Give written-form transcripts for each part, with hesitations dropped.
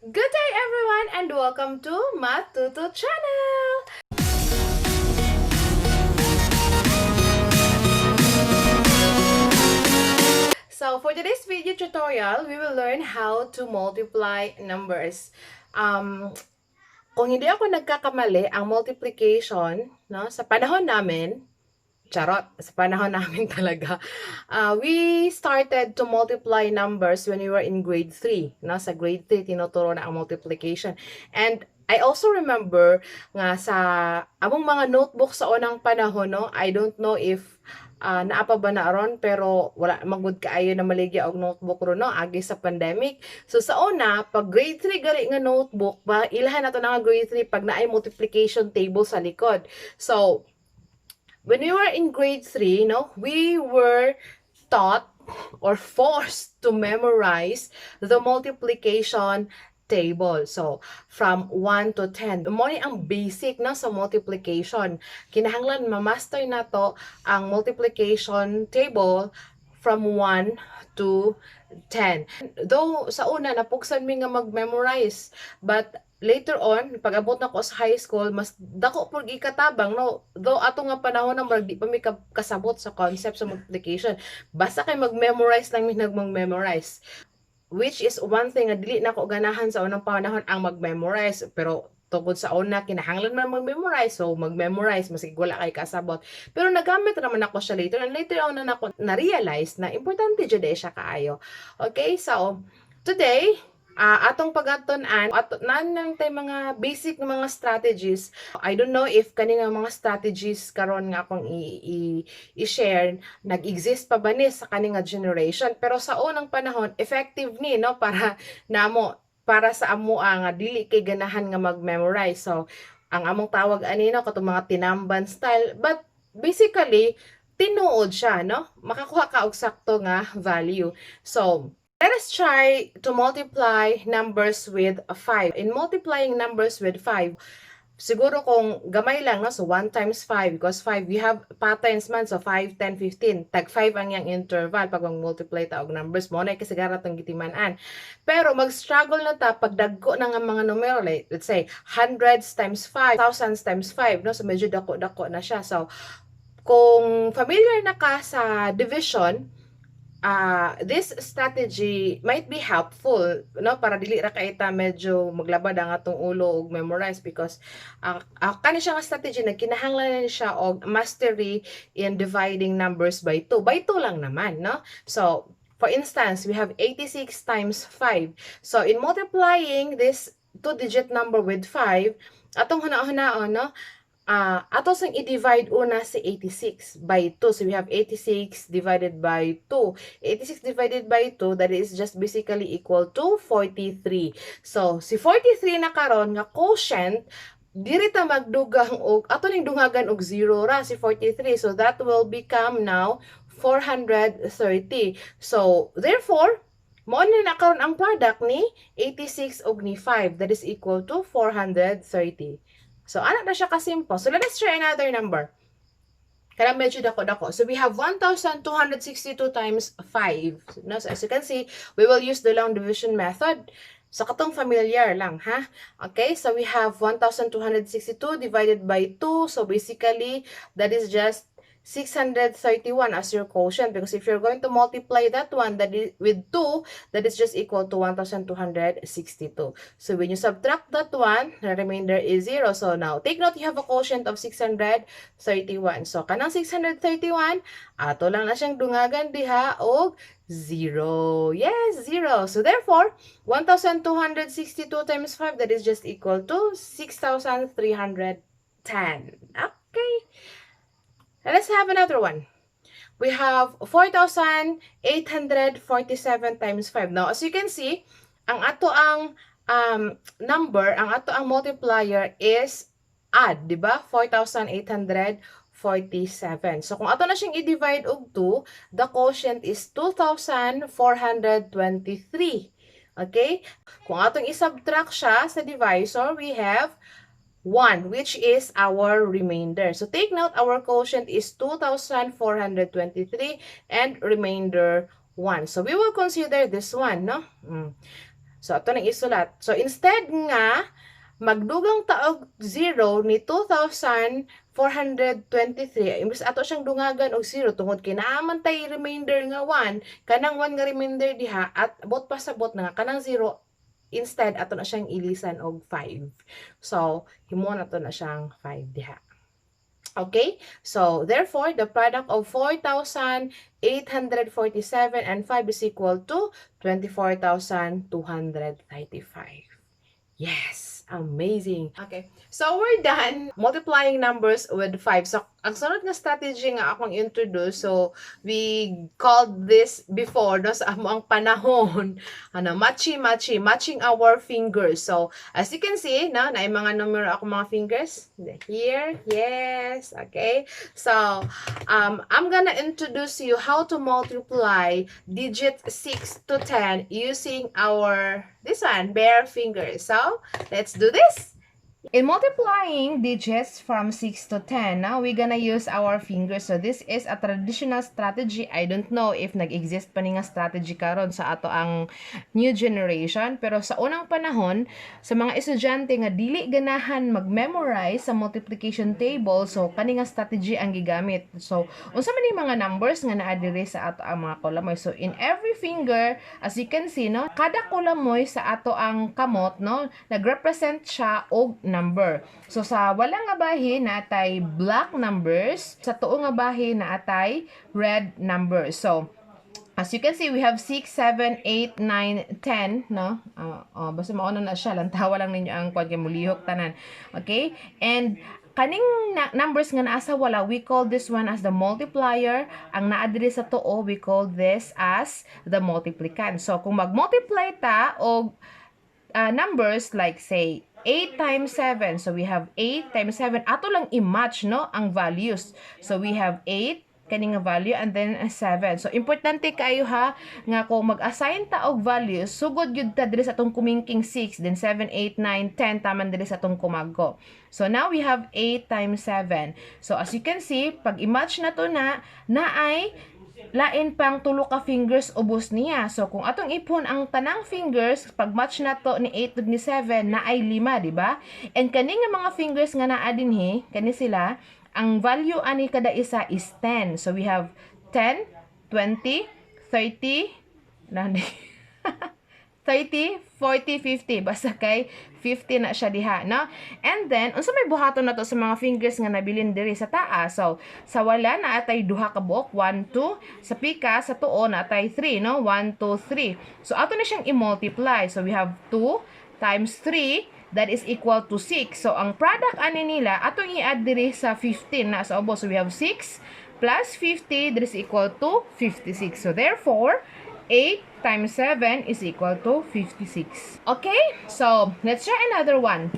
Good day everyone and welcome to Math Tuto channel! So for today's video tutorial, we will learn how to multiply numbers. Kung hindi ako nagkakamali, ang multiplication, no, sa panahon namin, charot, sa panahon namin talaga, we started to multiply numbers when we were in grade 3. No? Sa grade 3, tinuturo na ang multiplication. And I also remember nga sa among mga notebook sa unang panahon, no? I don't know if naapa ba na aron, pero wala magud kaayo na maligya og notebook ro, no, agi sa pandemic. So sa una, pag grade 3 gali nga notebook, ba ilahan nato na nga grade 3 pag naay multiplication table sa likod. So when we were in grade 3, no, we were taught or forced to memorize the multiplication table. So, from 1 to 10. Mo ni ang basic na sa multiplication. Kinahanglan ma-master na to ang multiplication table from 1 to 10. Though sa una napuksan mi nga mag-memorize, but later on, pag abot na ko sa high school, mas dako pag ikatabang, no? Though ato nga panahon na di pa mi kasabot sa concept sa multiplication. Basta kay mag-memorize lang mi nag-memorize. Which is one thing na dili na ko ganahan sa unang panahon ang mag-memorize. Pero tungkol sa una, kinahanglan man mag-memorize. So, mag-memorize, masig wala kay kasabot. Pero nagamit naman ako siya later. And later on na ako na-realize na importante dyan siya kaayo. Okay, so, today, atong pagatunan at nan tay mga basic nga mga strategies. I don't know if kani nga mga strategies karon nga akong i-share nag-exist pa ba ni sa kani nga generation, pero sa unang panahon effective ni, no, para namo, para sa amo nga dili kay ganahan nga mag-memorize. So ang among tawag ani, no, katong mga tinamban style, but basically tinuod siya, no, makakuha ka og sakto nga value. So let us try to multiply numbers with 5. In multiplying numbers with 5, siguro kung gamay lang, no? So 1 times 5, because 5, we have patterns man. So 5, 10, 15. Tag 5 ang yang interval pag mag-multiply ta og numbers mo. Na kasigara tong gitimanan. Pero mag-struggle na ta pag dagko na nga mga numero. Like, let's say, hundreds times 5, thousands times 5. No? So medyo dako-dako na siya. So, kung familiar na ka sa division, this strategy might be helpful, no, para dili ra kaita medyo maglabad ang atong ulo og memorize, because kani siya nga strategy na kinahanglan siya og mastery in dividing numbers by 2. By 2 lang naman, no? So, for instance, we have 86 times 5. So, in multiplying this 2-digit number with 5, atong huna-hunaon, no? Ato sang i-divide una si 86 by 2. So we have 86 divided by 2. 86 divided by 2, that is just basically equal to 43. So si 43 na karon nga quotient, diri ta magdugang og ato ning dungagan og 0 ra si 43. So that will become now 430. So therefore, mo na karon ang product ni 86 ug ni 5, that is equal to 430. So, anak na siya kasimple. So, let us try another number. Kaya medyo dako-dako. So, we have 1,262 times 5. No? So, as you can see, we will use the long division method. So, katong familiar lang, ha? Okay, so we have 1,262 divided by 2. So, basically, that is just 631 as your quotient, because if you're going to multiply that one that is with 2, that is just equal to 1,262. So when you subtract that one, the remainder is 0. So now take note, you have a quotient of 631. So kanang 631, ato lang na siyang dungagan diha og 0. Yes, 0. So therefore, 1,262 times 5, that is just equal to 6,310. Okay. Let's have another one. We have 4,847 times 5. Now, as you can see, ang ato ang number, ang ato ang multiplier is add, di ba? 4,847. So, kung ato na siyang i-divide og 2, the quotient is 2,423. Okay? Kung atong i-subtract siya sa divisor, we have 1, which is our remainder. So take note, our quotient is 2,423 and remainder 1. So we will consider this one, no? So, ato nang isulat. So, instead nga, magdugang taog 0 ni 2,423, imbes ato siyang dungagan og 0 tungod kay naaman tay remainder nga 1, kanang 1 nga remainder diha at abot pa sabot na nga kanang 0, instead ato na siyang ilisan og 5. So, himuon ato na siyang 5 diha. Okay? So, therefore, the product of 4,847 and 5 is equal to 24,235. Yes! Amazing! Okay. So, we're done multiplying numbers with 5. So, ang sunod nga strategy nga akong introduce, so, we called this before, no, sa among panahon, matching our fingers. So, as you can see, no, na mga numero ako mga fingers. Here, yes, okay. So, I'm gonna introduce you how to multiply digit 6 to 10 using our, this one, bare fingers. So, let's do this. In multiplying digits from 6 to 10, now we're gonna use our fingers. So this is a traditional strategy. I don't know if nag-exist pa ni nga strategy karon sa ato ang new generation. Pero sa unang panahon, sa mga estudyante nga dili ganahan mag-memorize sa multiplication table, so kani nga strategy ang gigamit. So unsa man ni mga numbers nga naa diri sa ato ang mga kolamoy. So in every finger, as you can see, no, kada kolamoy sa ato ang kamot, no, nag-represent siya og number. So sa walang nga bahin naatay black numbers, sa tuo nga bahin naatay red numbers. So as you can see, we have 6, 7, 8, 9, 10, no? Basta mauna na siya, lantawa lang ninyo ang kwan kay mulihok tanan. Okay? And kaning numbers nga naa sa wala, we call this one as the multiplier. Ang naa diri sa tuo, we call this as the multiplicand. So kung mag-multiply ta og numbers like say 8 times 7. So we have 8 times 7. Ato lang i-match, no, ang values. So we have 8 kaning nga value and then 7. So importante kayo ha nga kung mag-assign ta og values, sugod gyud ta diri sa atong kumingking 6, then 7, 8, 9, 10 taman diri sa atong kumagko. So now we have 8 times 7. So as you can see, pag i-match na to na ay lain pang tulo ka fingers ubos niya. So kung atong ipon ang tanang fingers, pag match na to ni 8 ug ni 7 na ay 5, di ba? And kani nga mga fingers nga naa dinhi, kani sila, ang value ani kada isa is 10. So we have 10, 20, 30, 30, 40, 50. Basta kay 50 na siya diha, no? And then, unsa may buhaton na to sa mga fingers nga nabilin diri sa taas? So, sa wala na atay duha ka buok, 1, 2. Sa pika, sa tuo na atay 3, no? 1, 2, 3. So, ato na siyang i-multiply. So, we have 2 times 3, that is equal to 6. So, ang product ani nila, atong i-add diri sa 15 na sa obo. So, we have 6 plus 50, that is equal to 56. So, therefore, 8 times 7 is equal to 56. Okay? So, let's try another one.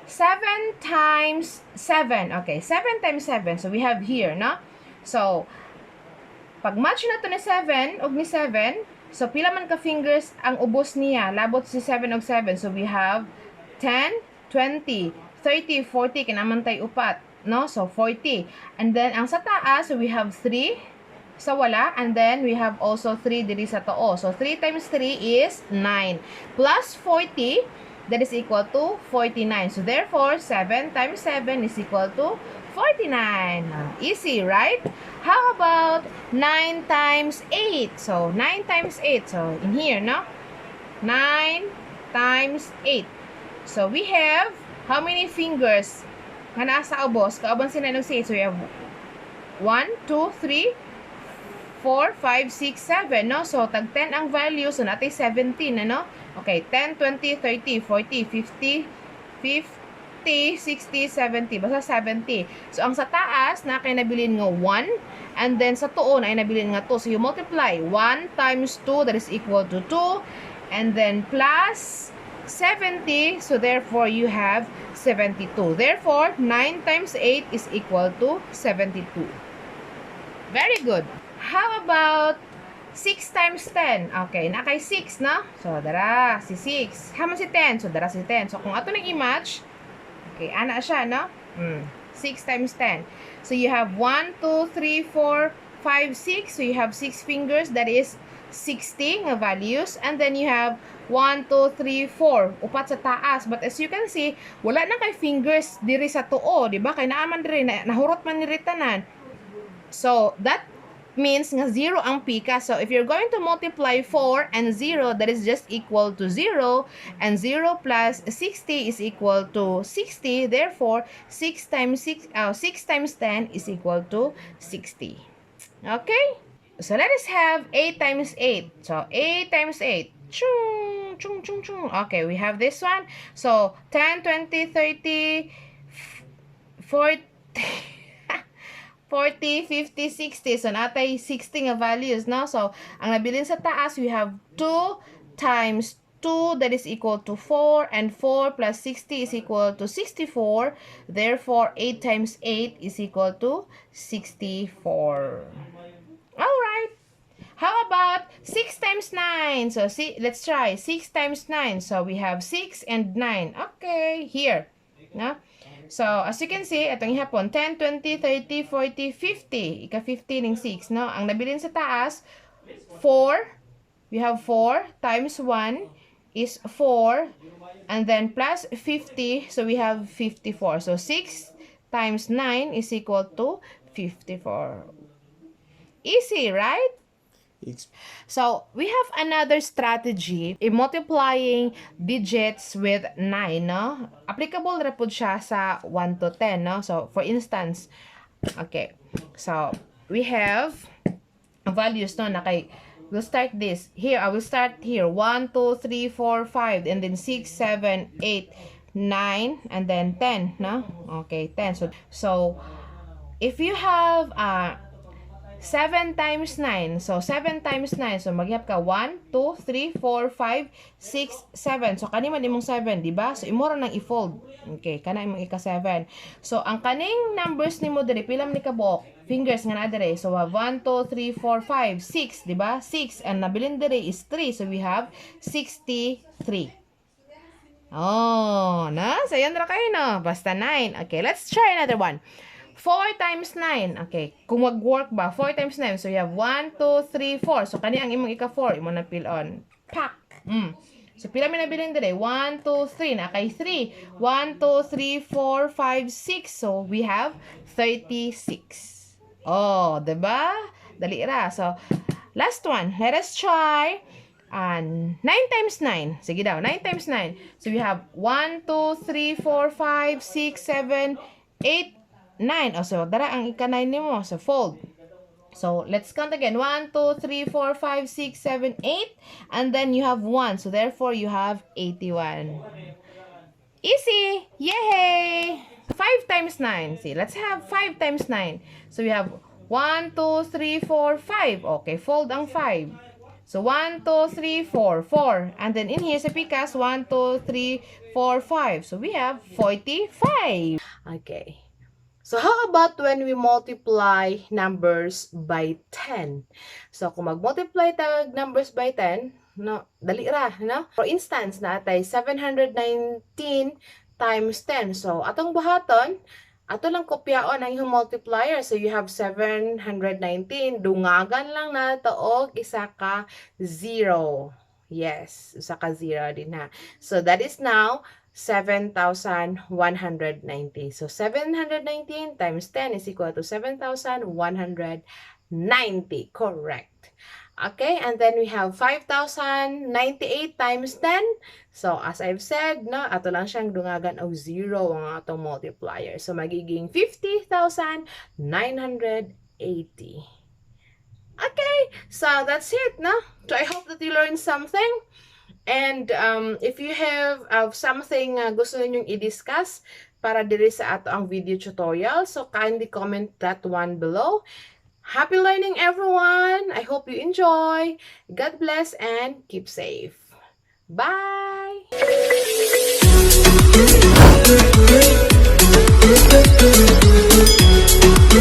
7 times 7. Okay, 7 times 7. So, we have here, no? So, pag match na to ni 7 ug ni 7, so, pila man ka fingers ang ubos niya. Labot si 7 ug 7. So, we have 10, 20, 30, 40. Kinamantay upat, no? So, 40. And then, ang sa taas, so we have 3 sa wala, and then we have also 3 diri sa too. So 3 times 3 is 9 plus 40, that is equal to 49. So therefore 7 times 7 is equal to 49. Easy, right? How about 9 times 8? So 9 times 8, so in here, no? 9 times 8. So we have how many fingers nga nasa ubos? Kauban sila ng 8. So we have 1, 2, 3, 4, 5, 6, 7, no? So, tag 10 ang value. So, natin 17, ano? Okay, 10, 20, 30, 40, 50, 50, 60, 70. Basta 70. So, ang sa taas, na kayo nabilin nga 1. And then, sa tuon, ay nabilin nga 2. So, you multiply 1 times 2, that is equal to 2. And then, plus 70. So, therefore, you have 72. Therefore, 9 times 8 is equal to 72. Very good. How about 6 times 10? Okay, na kay 6, no? So, dara, si 6. Haman si 10. So, dara si 10. So, kung ato nang i-match, okay, ana siya, no? 6 times 10. So, you have 1, 2, 3, 4, 5, 6. So, you have 6 fingers. That is 60 nga values. And then, you have 1, 2, 3, 4. Upat sa taas. But as you can see, wala na kay fingers diri sa tuo, di ba? Kay naaman diri, nahurot man diri tanan. So, that means nga 0 ang pika. So, if you're going to multiply 4 and 0, that is just equal to 0. And 0 plus 60 is equal to 60. Therefore, 6 times 10 is equal to 60. Okay? So, let us have 8 times 8. So, 8 times 8. Chung, chung, chung, chung. Okay, we have this one. So, 10, 20, 30, 40... 40, 50, 60. So, natay 60 nga values, no? So, ang nabilin sa taas, we have 2 times 2, that is equal to 4, and 4 plus 60 is equal to 64. Therefore, 8 times 8 is equal to 64. Alright. How about 6 times 9? So, see, let's try. 6 times 9. So, we have 6 and 9. Okay, here. No? So, as you can see, itong ihapon, 10, 20, 30, 40, 50. Ika-50 ng 6, no? Ang nabilin sa taas, 4. We have 4 times 1 is 4. And then plus 50, so we have 54. So, 6 times 9 is equal to 54. Easy, right? So, we have another strategy in multiplying digits with 9, no? Applicable na po siya sa 1 to 10, no? So, for instance, okay. So, we have values, no? We'll start this. Here, I will start here. 1, 2, 3, 4, 5, and then 6, 7, 8, 9, and then 10, no? Okay, 10. So if you have 7 times 9. So, 7 times 9. So, maghihap ka 1, 2, 3, 4, 5, 6, 7. So, kani man imong 7, di ba? So, imura nang i-fold. Okay, kana imong ika-7. So, ang kaning numbers nimo diri pila man ni kabuok? Fingers nga na diri. So, 1, 2, 3, 4, 5, 6, di ba? 6. And nabilin diri is 3. So, we have 63. Oh, na? So, yan ra kayo, no? Basta 9. Okay, let's try another one. 4 times 9. Okay. Kung mag-work ba, 4 times 9. So, you have 1, 2, 3, 4. So, kani ang imong ika-4. Imong na fill on. Pak. So, pila may nabiling dire? 1, 2, 3. Nakay 3. 1, 2, 3, 4, 5, 6. So, we have 36. Oh, diba? Dali ra. So, last one. Let us try 9 times 9. Sige daw. 9 times 9. So, we have 1, 2, 3, 4, 5, 6, 7, 8, 9. Oh, so, dara ang ika-9 nimo. So, fold. So, let's count again. 1, 2, 3, 4, 5, 6, 7, 8. And then, you have 1. So, therefore, you have 81. Easy! Yay! 5 times 9. See, let's have 5 times 9. So, we have 1, 2, 3, 4, 5. Okay, fold ang 5. So, 1, 2, 3, 4. 4. And then, in here, sa pikas, 1, 2, 3, 4, 5. So, we have 45. Okay. So, how about when we multiply numbers by 10? So, kung mag-multiply tag numbers by 10, no, dali ra, no? For instance, naatay 719 times 10. So, atong buhaton, ato lang kopyaon ang yung multiplier. So, you have 719. Dungagan lang na ito og isa ka 0. Yes, isa ka 0 din ha. So, that is now 7,190. So, 719 times 10 is equal to 7,190. Correct. Okay, and then we have 5,098 times 10. So, as I've said, no, ato lang siyang dungagan og 0 ang atong multiplier. So, magiging 50,980. Okay, so that's it, no? So, I hope that you learned something. And if you have something gusto ninyong i-discuss para diri sa ato ang video tutorial, so kindly comment that one below. Happy learning, everyone! I hope you enjoy. God bless and keep safe. Bye!